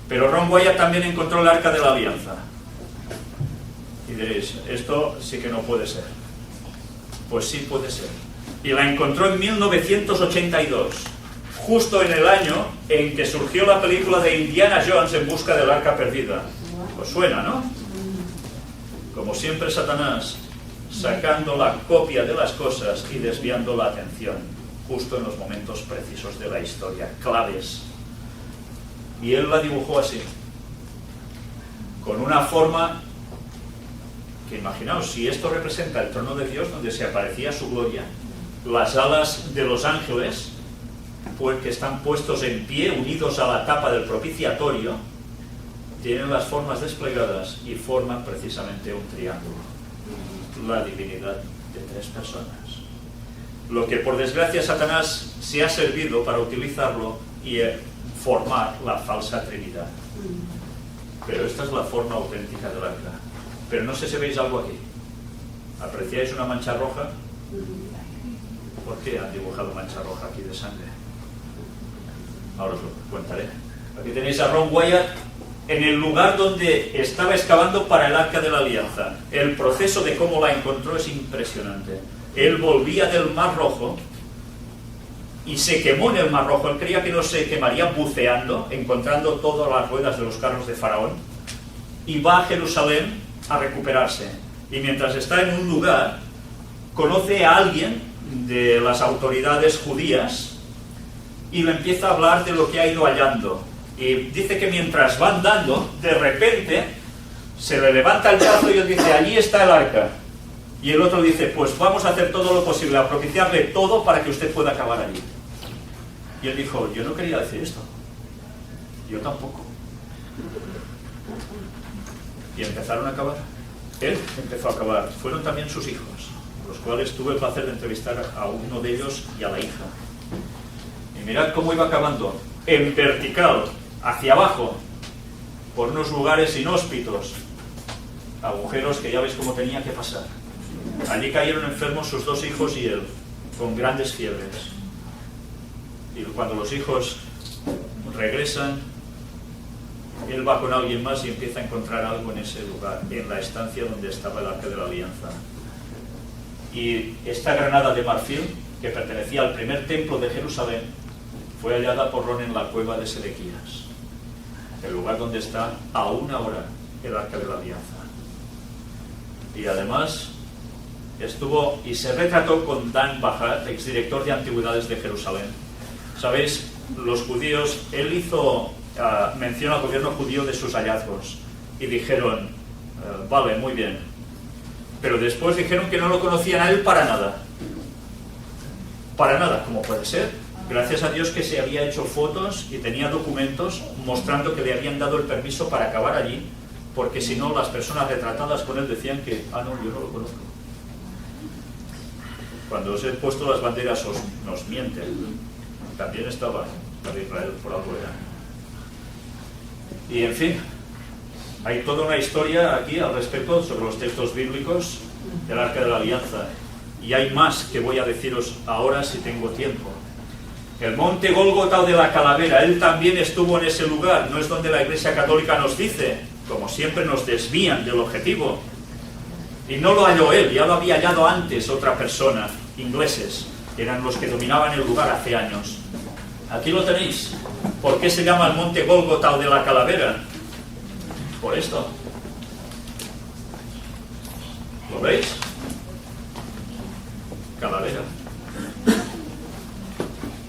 Pero Ron Wyatt también encontró el Arca de la Alianza. Y diréis, esto sí que no puede ser. Pues sí puede ser. Y la encontró en 1982, justo en el año en que surgió la película de Indiana Jones en busca del Arca perdida. Os suena, ¿no? Como siempre, Satanás sacando la copia de las cosas y desviando la atención, justo en los momentos precisos de la historia, claves. Y él la dibujó así, con una forma que, imaginaos, si esto representa el trono de Dios, donde se aparecía su gloria, las alas de los ángeles, pues, que están puestos en pie, unidos a la tapa del propiciatorio, tienen las formas desplegadas y forman precisamente un triángulo, la divinidad de tres personas. Lo que por desgracia Satanás se ha servido para utilizarlo y formar la falsa Trinidad. Pero esta es la forma auténtica del arca. Pero no sé si veis algo aquí. ¿Apreciáis una mancha roja? ¿Por qué han dibujado mancha roja aquí de sangre? Ahora os lo contaré. Aquí tenéis a Ron Wyatt en el lugar donde estaba excavando para el Arca de la Alianza. El proceso de cómo la encontró es impresionante. Él volvía del Mar Rojo y se quemó en el Mar Rojo. Él creía que no se quemaría buceando, encontrando todas las ruedas de los carros de Faraón, y va a Jerusalén a recuperarse. Y mientras está en un lugar, conoce a alguien de las autoridades judías y le empieza a hablar de lo que ha ido hallando. Y dice que mientras va andando, de repente se le levanta el brazo y él dice, allí está el arca. Y el otro dice, pues vamos a hacer todo lo posible, a propiciarle todo para que usted pueda acabar allí. Y él dijo, yo no quería decir esto. Yo tampoco. Y empezaron a acabar. Él empezó a acabar. Fueron también sus hijos, los cuales tuve el placer de entrevistar a uno de ellos y a la hija. Y mirad cómo iba acabando. En vertical, hacia abajo, por unos lugares inhóspitos, agujeros que ya veis cómo tenía que pasar. Allí cayeron enfermos sus dos hijos y él, con grandes fiebres. Y cuando los hijos regresan, él va con alguien más y empieza a encontrar algo en ese lugar, en la estancia donde estaba el Arca de la Alianza. Y esta granada de marfil, que pertenecía al primer templo de Jerusalén, fue hallada por Ron en la cueva de Sedequías, el lugar donde está aún ahora el Arca de la Alianza. Y además estuvo y se retrató con Dan Bahat, exdirector de Antigüedades de Jerusalén. Sabéis, los judíos, él hizo mención al gobierno judío de sus hallazgos y dijeron, vale, muy bien, pero después dijeron que no lo conocían a él para nada. Para nada, ¿cómo puede ser? Gracias a Dios que se había hecho fotos y tenía documentos mostrando que le habían dado el permiso para acabar allí, porque si no las personas retratadas con él decían que, no, yo no lo conozco. Cuando os he puesto las banderas nos mienten. También estaba la de Israel, por algo era. Y en fin, hay toda una historia aquí al respecto sobre los textos bíblicos del Arca de la Alianza. Y hay más que voy a deciros ahora si tengo tiempo. El monte Gólgota o de la Calavera, él también estuvo en ese lugar. No es donde la Iglesia Católica nos dice, como siempre nos desvían del objetivo. Y no lo halló él, ya lo había hallado antes otra persona, ingleses, que eran los que dominaban el lugar hace años. Aquí lo tenéis. ¿Por qué se llama el monte Gólgota o de la Calavera? Por esto. ¿Lo veis? Calavera.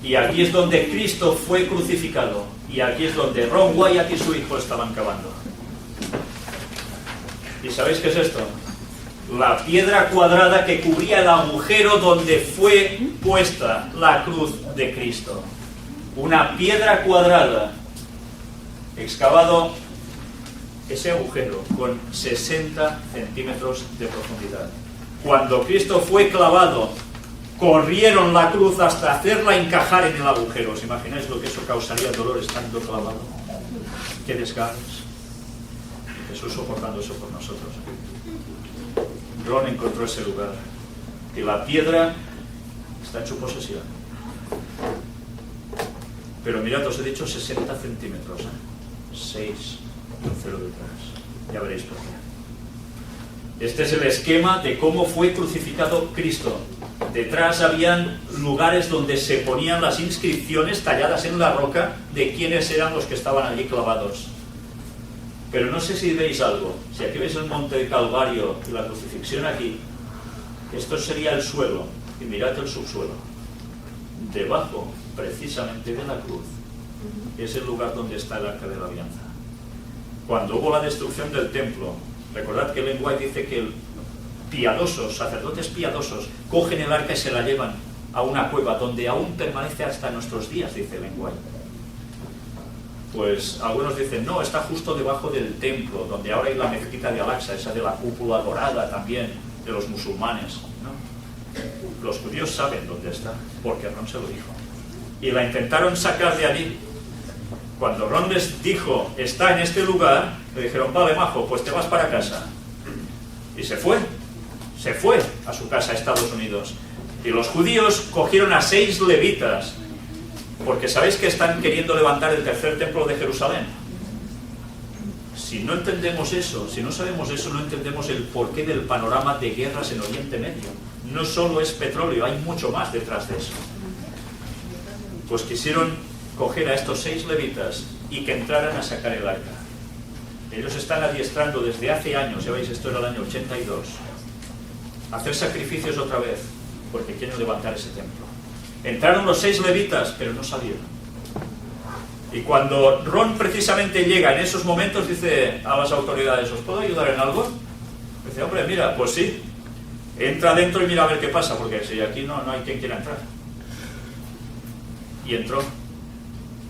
Y aquí es donde Cristo fue crucificado. Y aquí es donde Ron Wyatt y su hijo estaban cavando. ¿Y sabéis qué es esto? La piedra cuadrada que cubría el agujero donde fue puesta la cruz de Cristo. Una piedra cuadrada, excavado ese agujero con 60 centímetros de profundidad. Cuando Cristo fue clavado, corrieron la cruz hasta hacerla encajar en el agujero. ¿Os imagináis lo que eso causaría dolor estando clavado? ¡Qué desgarros! Jesús soportando eso por nosotros. Ron encontró ese lugar y la piedra está en su posesión. Pero mirad, os he dicho 60 centímetros. 6 y un 0 detrás. Ya veréis por qué. Este es el esquema de cómo fue crucificado Cristo. Detrás habían lugares donde se ponían las inscripciones talladas en la roca de quiénes eran los que estaban allí clavados. Pero no sé si veis algo. Si aquí veis el monte de Calvario y la crucifixión aquí, esto sería el suelo. Y mirad el subsuelo. Debajo, precisamente, de la cruz, es el lugar donde está el Arca de la Alianza. Cuando hubo la destrucción del templo, recordad que Ellen White dice que piadosos, sacerdotes piadosos, cogen el arca y se la llevan a una cueva donde aún permanece hasta nuestros días, dice Ellen White. Pues algunos dicen, no, está justo debajo del templo, donde ahora hay la mezquita de Al-Aqsa, esa de la cúpula dorada también, de los musulmanes, ¿no? Los judíos saben dónde está, porque Ron se lo dijo. Y la intentaron sacar de allí. Cuando Ron les dijo, está en este lugar, le dijeron, vale, majo, pues te vas para casa. Y se fue a su casa a Estados Unidos. Y los judíos cogieron a 6 levitas, porque sabéis que están queriendo levantar el tercer templo de Jerusalén. Si no entendemos eso, si no sabemos eso, no entendemos el porqué del panorama de guerras en Oriente Medio. No solo es petróleo, hay mucho más detrás de eso. Pues quisieron coger a estos 6 levitas y que entraran a sacar el arca. Ellos están adiestrando desde hace años, ya veis, esto era el año 82, a hacer sacrificios otra vez, porque quieren levantar ese templo. Entraron los 6 levitas, pero no salieron. Y cuando Ron precisamente llega en esos momentos, dice a las autoridades, ¿os puedo ayudar en algo? Dice, hombre, mira, pues sí, entra adentro y mira a ver qué pasa, porque si aquí no hay quien quiera entrar. Y entró.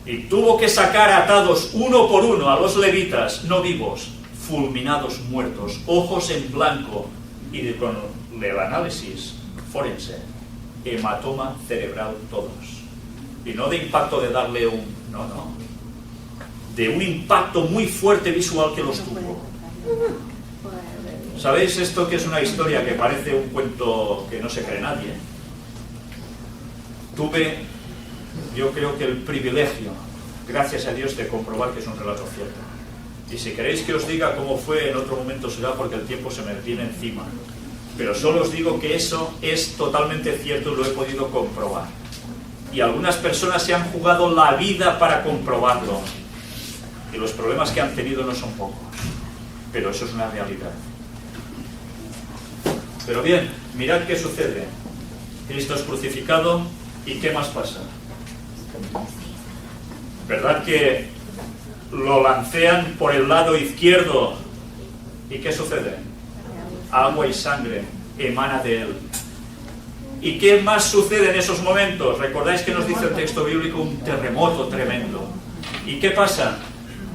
Y tuvo que sacar atados uno por uno a los levitas, no vivos, fulminados, muertos, ojos en blanco, y con el análisis forense, hematoma cerebral todos. Y no de impacto de darle no, de un impacto muy fuerte visual que los tuvo. ¿Sabéis esto que es una historia que parece un cuento que no se cree nadie? Tuve, yo creo que el privilegio, gracias a Dios, de comprobar que es un relato cierto. Y si queréis que os diga cómo fue en otro momento será porque el tiempo se me viene encima. Pero solo os digo que eso es totalmente cierto y lo he podido comprobar. Y algunas personas se han jugado la vida para comprobarlo. Y los problemas que han tenido no son pocos. Pero eso es una realidad. Pero bien, mirad qué sucede. Cristo es crucificado y ¿qué más pasa? ¿Verdad que lo lancean por el lado izquierdo? ¿Y qué sucede? Agua y sangre emana de él. ¿Y qué más sucede en esos momentos? ¿Recordáis que nos dice el texto bíblico? Un terremoto tremendo. ¿Y qué pasa?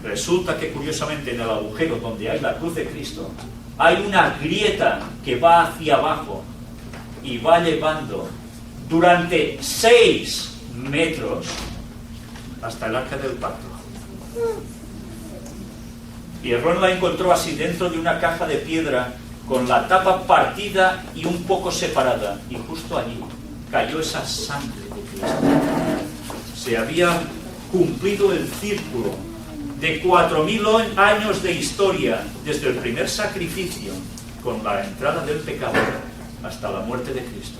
Resulta que curiosamente en el agujero donde hay la cruz de Cristo hay una grieta que va hacia abajo y va llevando durante 6 metros hasta el arca del pacto. Y Ron la encontró así dentro de una caja de piedra con la tapa partida y un poco separada, y justo allí cayó esa sangre de Cristo. Se había cumplido el círculo de 4.000 años de historia, desde el primer sacrificio con la entrada del pecado hasta la muerte de Cristo.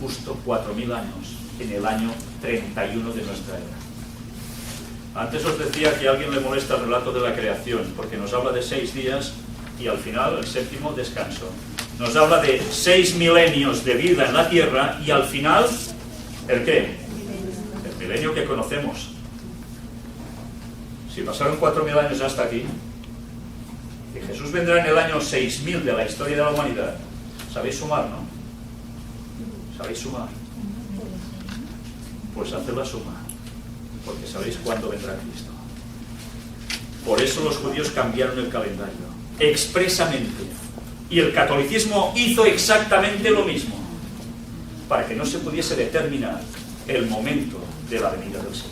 Justo 4.000 años en el año 31 de nuestra era. Antes os decía que a alguien le molesta el relato de la creación, porque nos habla de 6 días y al final el 7º descanso. Nos habla de 6 milenios de vida en la tierra y al final, ¿el qué? El milenio que conocemos. Si pasaron 4.000 años hasta aquí, y Jesús vendrá en el año 6.000 de la historia de la humanidad, ¿sabéis sumar, no? ¿Sabéis sumar? Pues haced la suma, porque sabéis cuándo vendrá Cristo. Por eso los judíos cambiaron el calendario, expresamente. Y el catolicismo hizo exactamente lo mismo, para que no se pudiese determinar el momento de la venida del Señor.